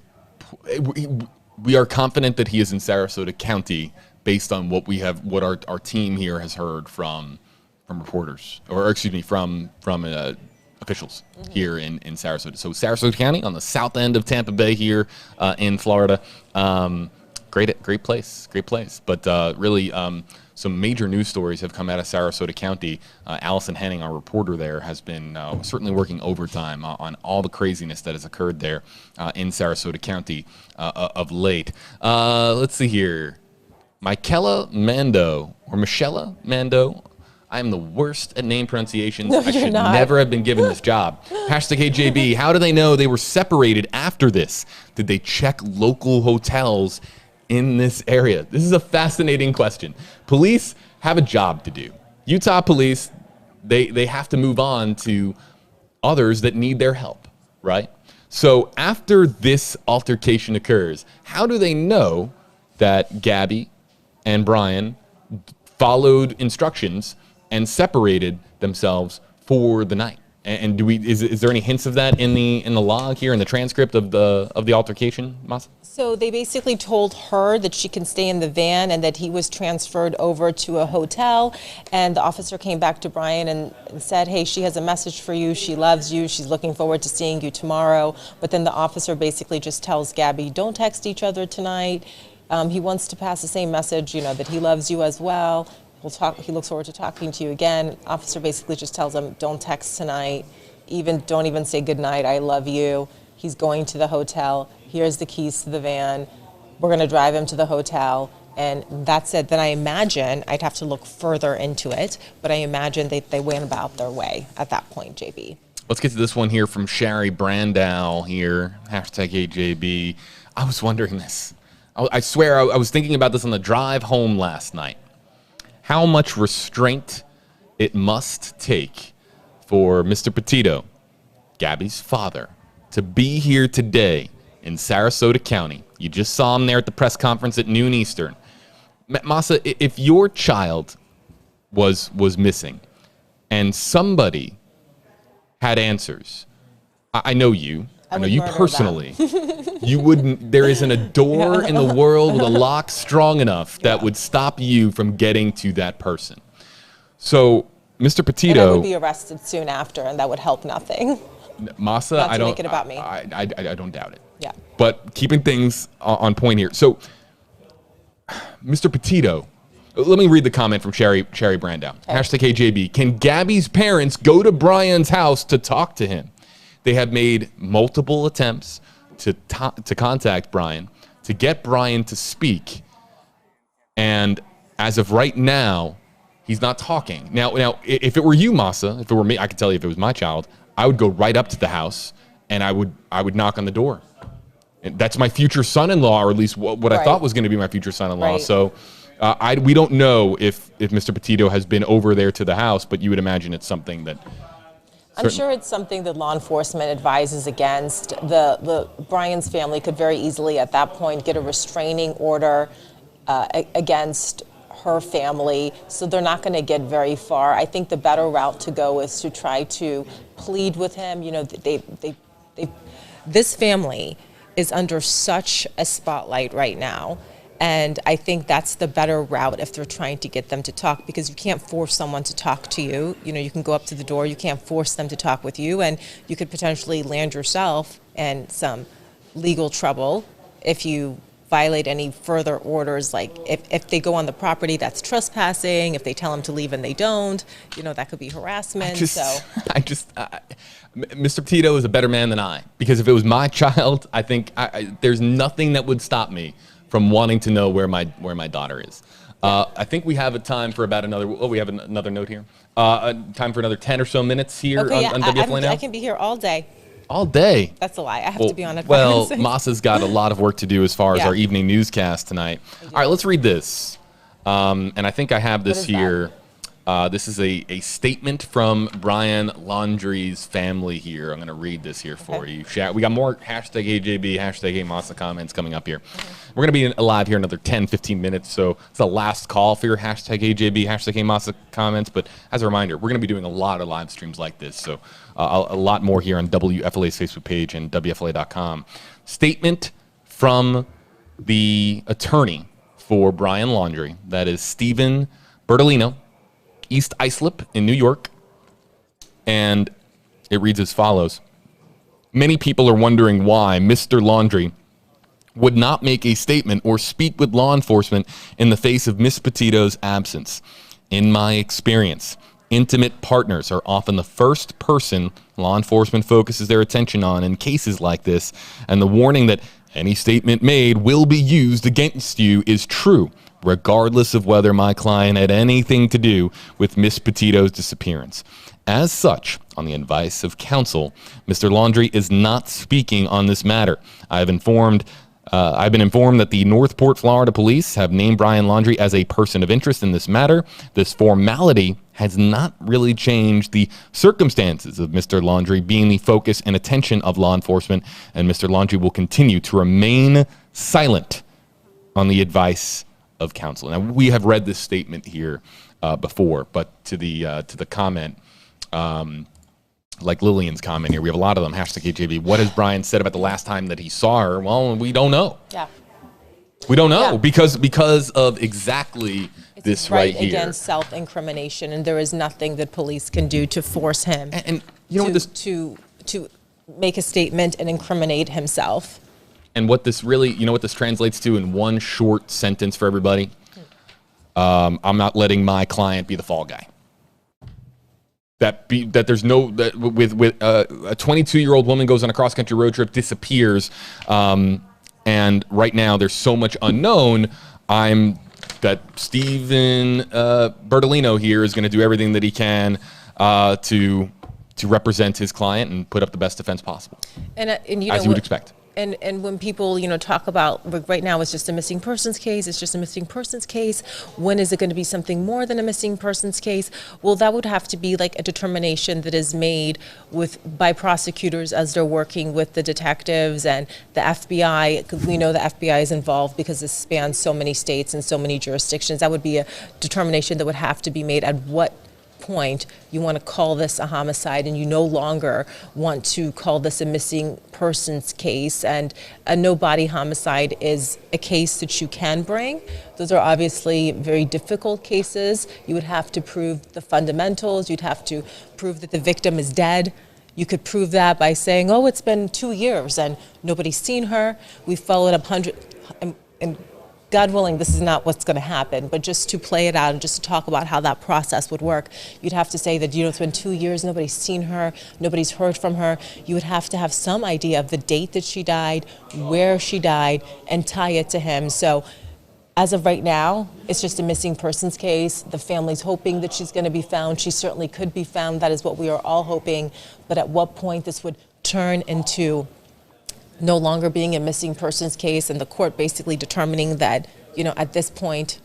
Speaker 2: We are confident that he is in Sarasota County based on what our team here has heard from reporters, or excuse me, from officials here in Sarasota. So Sarasota County on the south end of Tampa Bay here in Florida. Great place. But really, some major news stories have come out of Sarasota County. Allison Henning, our reporter there, has been certainly working overtime on all the craziness that has occurred there in Sarasota County of late. Let's see here. Michela Mando. I am the worst at name pronunciations.
Speaker 3: No,
Speaker 2: I should
Speaker 3: not.
Speaker 2: never have been given this job. #HeyJB. How do they know they were separated after this? Did they check local hotels in this area? This is a fascinating question. Police have a job to do. Utah police, they have to move on to others that need their help, right? So after this altercation occurs, how do they know that Gabby and Brian followed instructions and separated themselves for the night? And is there any hints of that in the log here in the transcript of the altercation, Masa?
Speaker 3: So they basically told her that she can stay in the van and that he was transferred over to a hotel. And the officer came back to Brian and said, hey, she has a message for you. She loves you. She's looking forward to seeing you tomorrow. But then the officer basically just tells Gabby, don't text each other tonight. He wants to pass the same message, that he loves you as well. He looks forward to talking to you again. Officer basically just tells him, don't text tonight. Don't even say goodnight, I love you. He's going to the hotel. Here's the keys to the van. We're going to drive him to the hotel. And that's it. Then I imagine, I'd have to look further into it, but I imagine they went about their way at that point, JB.
Speaker 2: Let's get to this one here from Sherry Brandow here, #HeyJB. I was wondering this. I swear I was thinking about this on the drive home last night. How much restraint it must take for Mr. Petito, Gabby's father, to be here today in Sarasota County. You just saw him there at the press conference at noon Eastern. Masa, if your child was missing and somebody had answers, I know you. I know you personally. You wouldn't. There isn't a door in the world with a lock strong enough that would stop you from getting to that person. So, Mr. Petito.
Speaker 3: And I would be arrested soon after, and that would help nothing.
Speaker 2: Masa,
Speaker 3: Not to make it about me.
Speaker 2: I don't doubt it.
Speaker 3: Yeah.
Speaker 2: But keeping things on point here. So, Mr. Petito. Let me read the comment from Sherry Brandow. Okay. #HeyJB. Can Gabby's parents go to Brian's house to talk to him? They have made multiple attempts to contact Brian, to get Brian to speak. And as of right now, he's not talking. Now, if it were you, Masa, if it were me, I could tell you if it was my child, I would go right up to the house and I would knock on the door. And that's my future son-in-law, or at least what I thought was going to be my future son-in-law.
Speaker 3: Right.
Speaker 2: So we don't know if Mr. Petito has been over there to the house, but you would imagine it's something that.
Speaker 3: I'm sure it's something that law enforcement advises against. The Brian's family could very easily at that point get a restraining order against her family, so they're not going to get very far. I think the better route to go is to try to plead with him. You know, this family is under such a spotlight right now. And I think that's the better route if they're trying to get them to talk, because you can't force someone to talk to you. You know, you can go up to the door, you can't force them to talk with you, and you could potentially land yourself in some legal trouble if you violate any further orders. Like if they go on the property, that's trespassing. If they tell them to leave and they don't, you know, that could be harassment.
Speaker 2: Mr. Petito is a better man than I, because if it was my child, I think there's nothing that would stop me from wanting to know where my daughter is. I think we have a time for about another. Oh, we have another note here. Time for another 10 or so minutes here on WFLA Now.
Speaker 3: I can be here all day.
Speaker 2: All day.
Speaker 3: That's a lie. I have to be on it.
Speaker 2: Well, Masa's got a lot of work to do as far as our evening newscast tonight. All right, let's read this. And I think I have this here. This is a statement from Brian Laundrie's family here. I'm going to read this here for you. We got more hashtag AJB, hashtag AMasa comments coming up here. We're going to be live here another 10, 15 minutes, so it's the last call for your hashtag AJB, hashtag AMasa comments. But as a reminder, we're going to be doing a lot of live streams like this, so a lot more here on WFLA's Facebook page and WFLA.com. Statement from the attorney for Brian Laundrie, that is Stephen Bertolino, East Islip in New York, and it reads as follows. Many people are wondering why Mr. Laundrie would not make a statement or speak with law enforcement in the face of Miss Petito's absence. In my experience, intimate partners are often the first person law enforcement focuses their attention on in cases like this, and the warning that any statement made will be used against you is true, regardless of whether my client had anything to do with Miss Petito's disappearance. As such, on the advice of counsel, Mr. Laundrie is not speaking on this matter. I've been informed that the Northport, Florida police have named Brian Laundrie as a person of interest in this matter. This formality has not really changed the circumstances of Mr. Laundrie being the focus and attention of law enforcement, and Mr. Laundrie will continue to remain silent on the advice of counsel. Now, we have read this statement here before, but to the comment, like Lillian's comment here, we have a lot of them. Hashtag AJB. What has Brian said about the last time that he saw her? Well, we don't know.
Speaker 3: Yeah.
Speaker 2: We don't know because of exactly this right here.
Speaker 3: Against self-incrimination, and there is nothing that police can do to force him
Speaker 2: and you know
Speaker 3: to make a statement and incriminate himself.
Speaker 2: And what this really, you know what this translates to in one short sentence for everybody? I'm not letting my client be the fall guy. That there's no, that with a 22-year-old woman goes on a cross-country road trip, disappears, and right now there's so much unknown. That Stephen Bertolino here is going to do everything that he can to represent his client and put up the best defense possible,
Speaker 3: and you know,
Speaker 2: as you would expect.
Speaker 3: And when people, you know, talk about, right now it's just a missing persons case, it's just a missing persons case, when is it going to be something more than a missing persons case? Well, that would have to be like a determination that is made by prosecutors as they're working with the detectives and the FBI. We know the FBI is involved because this spans so many states and so many jurisdictions. That would be a determination that would have to be made at what point you want to call this a homicide and you no longer want to call this a missing persons case. And a no body homicide is a case that you can bring. Those are obviously very difficult cases. You would have to prove the fundamentals. You'd have to prove that the victim is dead. You could prove that by saying, oh, it's been 2 years and nobody's seen her. We followed up God willing, this is not what's going to happen, but just to play it out and just to talk about how that process would work, you'd have to say that, it's been 2 years, nobody's seen her, nobody's heard from her. You would have to have some idea of the date that she died, where she died, and tie it to him. So as of right now, it's just a missing persons case. The family's hoping that she's going to be found. She certainly could be found. That is what we are all hoping. But at what point this would turn into no longer being a missing persons case and the court basically determining that, at this point,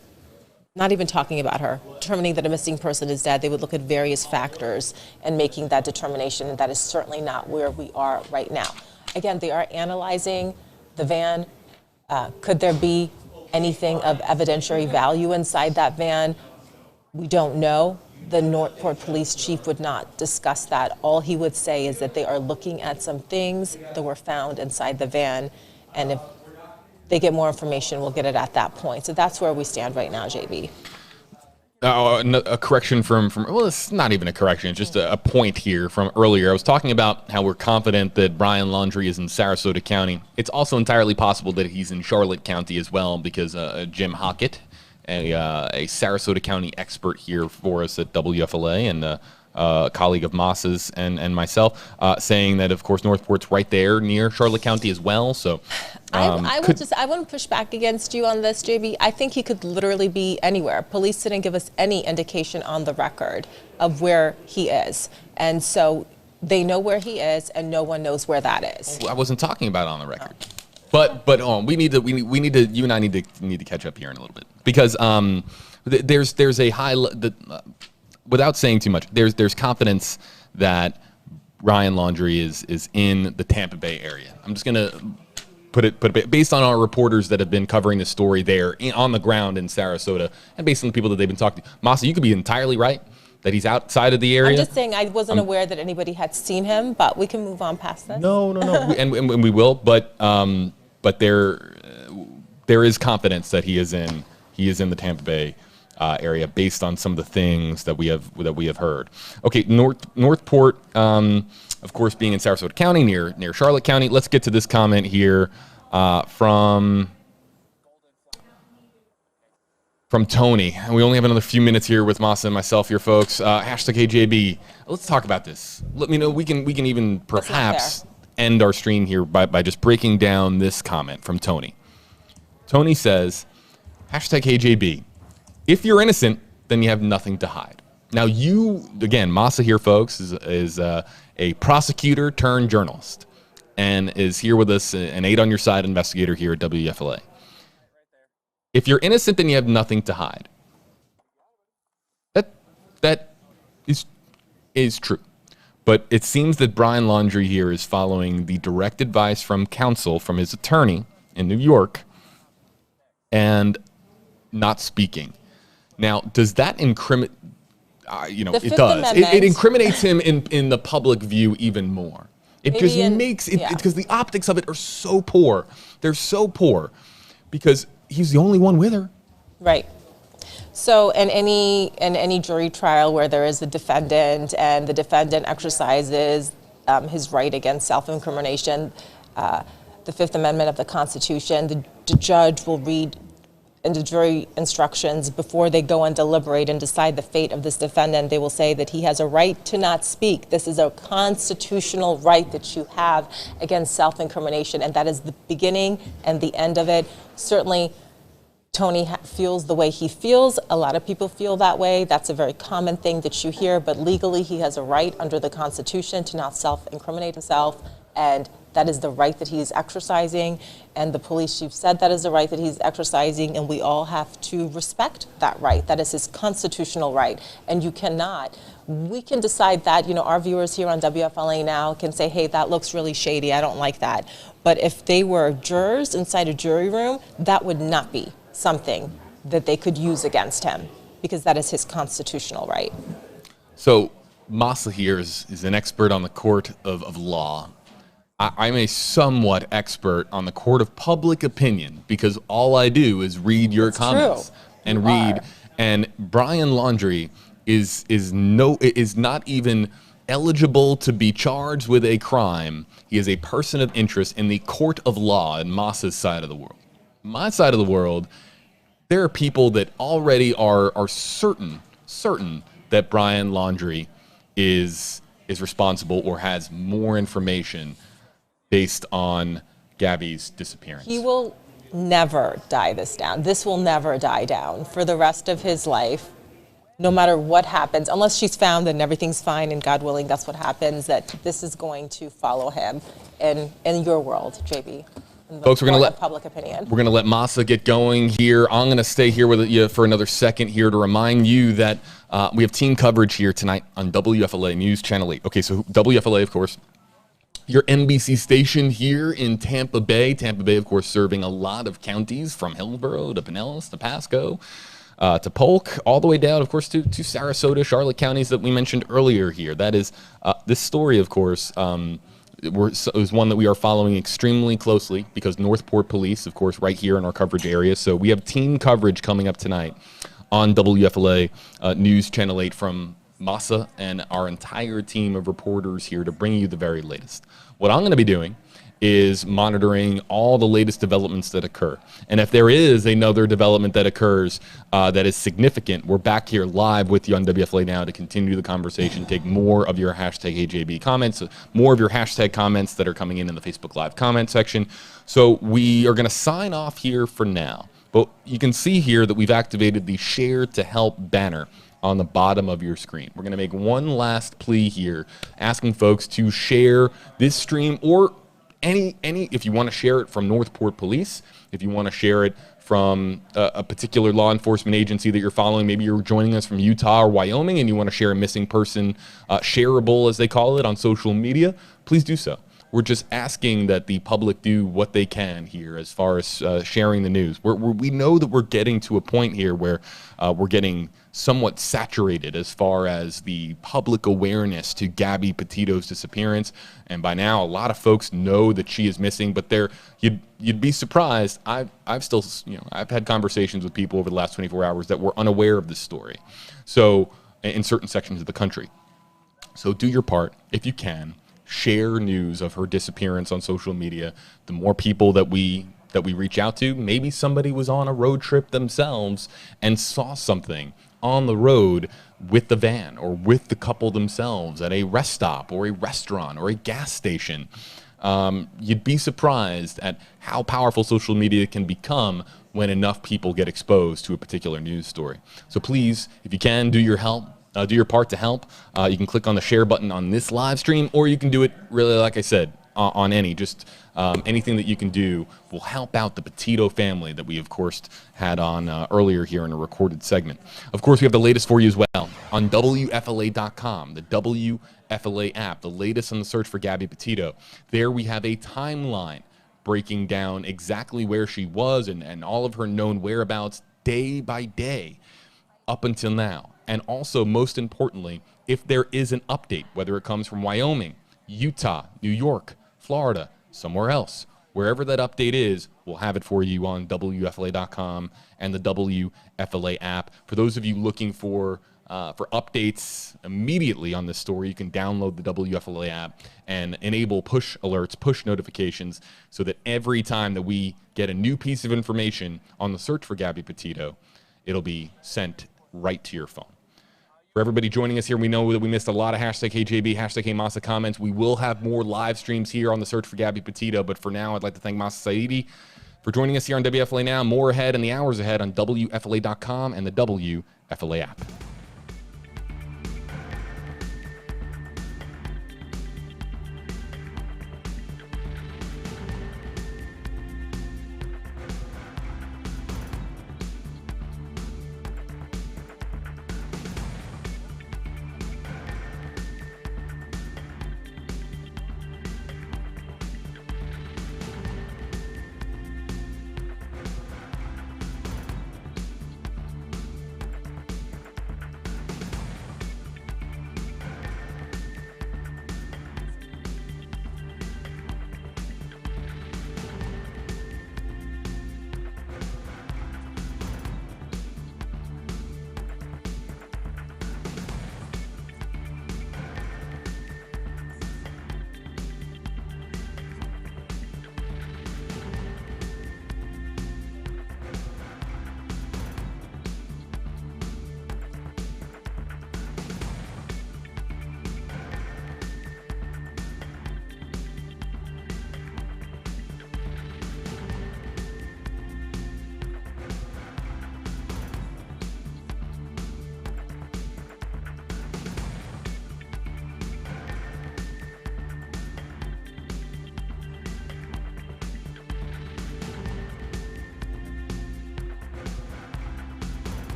Speaker 3: not even talking about her, determining that a missing person is dead, they would look at various factors and making that determination, and that is certainly not where we are right now. Again, they are analyzing the van. Could there be anything of evidentiary value inside that van? We don't know. The Northport Police Chief would not discuss that. All he would say is that they are looking at some things that were found inside the van, and if they get more information, we'll get it at that point. So that's where we stand right now, JB.
Speaker 2: A correction from well, it's not even a correction, it's just a point here from earlier. I was talking about how we're confident that Brian Laundrie is in Sarasota County. It's also entirely possible that he's in Charlotte County as well, because Jim Hockett, a Sarasota County expert here for us at WFLA, and a colleague of Moss's and myself, saying that, of course, Northport's right there near Charlotte County as well. So
Speaker 3: I want to push back against you on this, JB. I think he could literally be anywhere. Police didn't give us any indication on the record of where he is. And so they know where he is, and no one knows where that is.
Speaker 2: I wasn't talking about on the record. But we need to you and I need to catch up here in a little bit, because there's a high without saying too much, there's confidence that Brian Laundrie is in the Tampa Bay area. I'm just gonna put it based on our reporters that have been covering the story there on the ground in Sarasota, and based on the people that they've been talking to. Masa, you could be entirely right that he's outside of the area.
Speaker 3: I'm just saying I wasn't aware that anybody had seen him, but we can move on past this.
Speaker 2: No, and we will, but there is confidence that he is in the Tampa Bay area based on some of the things that we have heard. Okay, Northport, of course, being in Sarasota County near Charlotte County. Let's get to this comment here from Tony. And we only have another few minutes here with Masa and myself here, folks. Hashtag AJB. Let's talk about this. Let me know. We can even perhaps end our stream here by just breaking down this comment from Tony. Tony says, hashtag AJB. If you're innocent, then you have nothing to hide. Now again, Masa here, folks, is a prosecutor turned journalist and is here with us, an 8 on your side investigator here at WFLA. If you're innocent, then you have nothing to hide. That is true. But it seems that Brian Laundrie here is following the direct advice from counsel, from his attorney in New York, and not speaking. Now, does that incriminate? It does. It incriminates him in the public view even more. It just makes it because the optics of it are so poor. They're so poor because he's the only one with her. Right.
Speaker 3: So in any jury trial where there is a defendant and the defendant exercises his right against self-incrimination, the Fifth Amendment of the Constitution, the judge will read into jury instructions before they go and deliberate and decide the fate of this defendant. They will say that he has a right to not speak. This is a constitutional right that you have against self-incrimination, and that is the beginning and the end of it. Certainly, Tony feels the way he feels. A lot of people feel that way. That's a very common thing that you hear, but legally he has a right under the Constitution to not self-incriminate himself, and that is the right that he's exercising, and the police chief said that is the right that he's exercising, and we all have to respect that right. That is his constitutional right, and you cannot. We can decide that, our viewers here on WFLA Now can say, hey, that looks really shady, I don't like that. But if they were jurors inside a jury room, that would not be something that they could use against him, because that is his constitutional right.
Speaker 2: So Masa here is an expert on the court of law. I'm a somewhat expert on the court of public opinion, because all I do is read your comments and read. And Brian Laundrie is not even eligible to be charged with a crime. He is a person of interest in the court of law in Masa's side of the world. My side of the world, there are people that already are certain that Brian Laundrie is responsible or has more information based on Gabby's disappearance.
Speaker 3: He will never die this down. This will never die down for the rest of his life, no matter what happens, unless she's found and everything's fine and God willing, that's what happens, that this is going to follow him in your world, JB.
Speaker 2: Folks, we're going to let
Speaker 3: public opinion.
Speaker 2: We're going to let Masa get going here. I'm going to stay here with you for another second here to remind you that we have team coverage here tonight on WFLA News Channel 8. Okay, so WFLA, of course, your NBC station here in Tampa Bay. Tampa Bay, of course, serving a lot of counties from Hillsborough to Pinellas to Pasco to Polk, all the way down, of course, to Sarasota, Charlotte counties that we mentioned earlier here. That is this story, of course, is one that we are following extremely closely because Northport Police, of course, right here in our coverage area. So we have team coverage coming up tonight on WFLA News Channel 8 from Masa and our entire team of reporters here to bring you the very latest. What I'm going to be doing is monitoring all the latest developments that occur. And if there is another development that occurs that is significant, we're back here live with you on WFLA Now to continue the conversation, take more of your hashtag AJB comments, more of your hashtag comments that are coming in the Facebook Live comment section. So we are going to sign off here for now. But you can see here that we've activated the Share to Help banner on the bottom of your screen. We're going to make one last plea here, asking folks to share this stream or any if you want to share it from Northport Police, if you want to share it from a particular law enforcement agency that you're following, maybe you're joining us from Utah or Wyoming and you want to share a missing person shareable, as they call it, on social media, please do so. We're just asking that the public do what they can here as far as sharing the news. We know that we're getting to a point here where we're getting somewhat saturated as far as the public awareness to Gabby Petito's disappearance. And by now, a lot of folks know that she is missing, but you'd be surprised. I've had conversations with people over the last 24 hours that were unaware of this story. So in certain sections of the country. So do your part if you can. Share news of her disappearance on social media. The more people that we reach out to, maybe somebody was on a road trip themselves and saw something on the road with the van or with the couple themselves at a rest stop or a restaurant or a gas station. You'd be surprised at how powerful social media can become when enough people get exposed to a particular news story. So please, if you can, do your part to help. You can click on the share button on this live stream, or you can do it really, like I said, on anything that you can do will help out the Petito family that we, of course, had on earlier here in a recorded segment. Of course, we have the latest for you as well on WFLA.com, the WFLA app, the latest on the search for Gabby Petito. There we have a timeline breaking down exactly where she was and all of her known whereabouts day by day up until now. And also, most importantly, if there is an update, whether it comes from Wyoming, Utah, New York, Florida, somewhere else, wherever that update is, we'll have it for you on WFLA.com and the WFLA app. For those of you looking for updates immediately on this story, you can download the WFLA app and enable push alerts, push notifications, so that every time that we get a new piece of information on the search for Gabby Petito, it'll be sent right to your phone. For everybody joining us here, we know that we missed a lot of hashtag HJB, hashtag HeyMasa comments. We will have more live streams here on the search for Gabby Petito, but for now, I'd like to thank Masa Saidi for joining us here on WFLA Now. More ahead in the hours ahead on WFLA.com and the WFLA app.